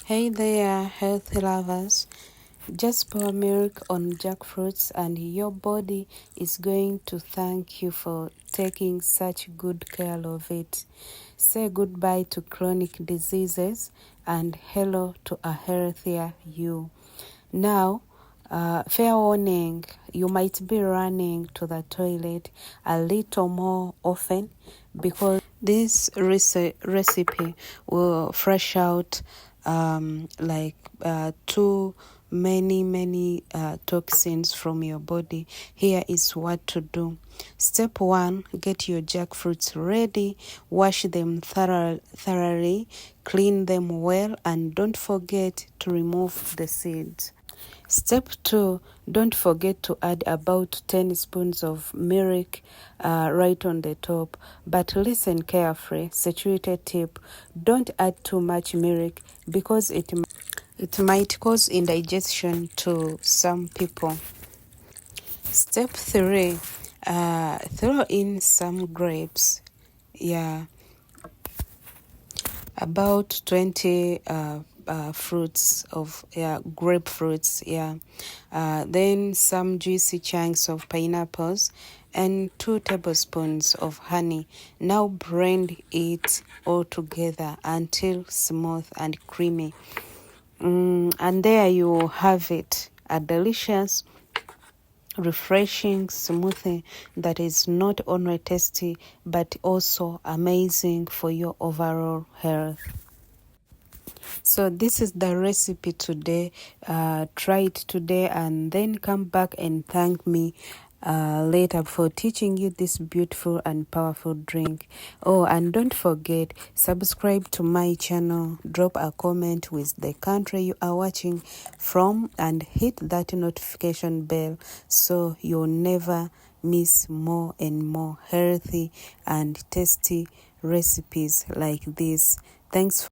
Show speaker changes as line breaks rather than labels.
Hey there, healthy lovers. Just pour milk on jackfruits, and your body is going to thank you for taking such good care of it. Say goodbye to chronic diseases and hello to a healthier you. Now, fair warning, you might be running to the toilet a little more often because this recipe will fresh out too many toxins from your body. Here is what to do. Step 1, get your jackfruits ready, wash them thoroughly, clean them well, and don't forget to remove the seeds. Step 2, don't forget to add about 10 spoons of milk right on the top. But listen carefully, security tip, don't add too much milk because it might cause indigestion to some people. Step 3, throw in some grapes. Yeah, about 20 fruits of grapefruits. Then some juicy chunks of pineapples and 2 tablespoons of honey. Now blend it all together until smooth and creamy. And there you have it, a delicious, refreshing smoothie that is not only tasty but also amazing for your overall health. So this is the recipe today. Try it today and then come back and thank me later for teaching you this beautiful and powerful drink. Oh, and don't forget, subscribe to my channel, drop a comment with the country you are watching from, and hit that notification bell so you'll never miss more and more healthy and tasty recipes like this. Thanks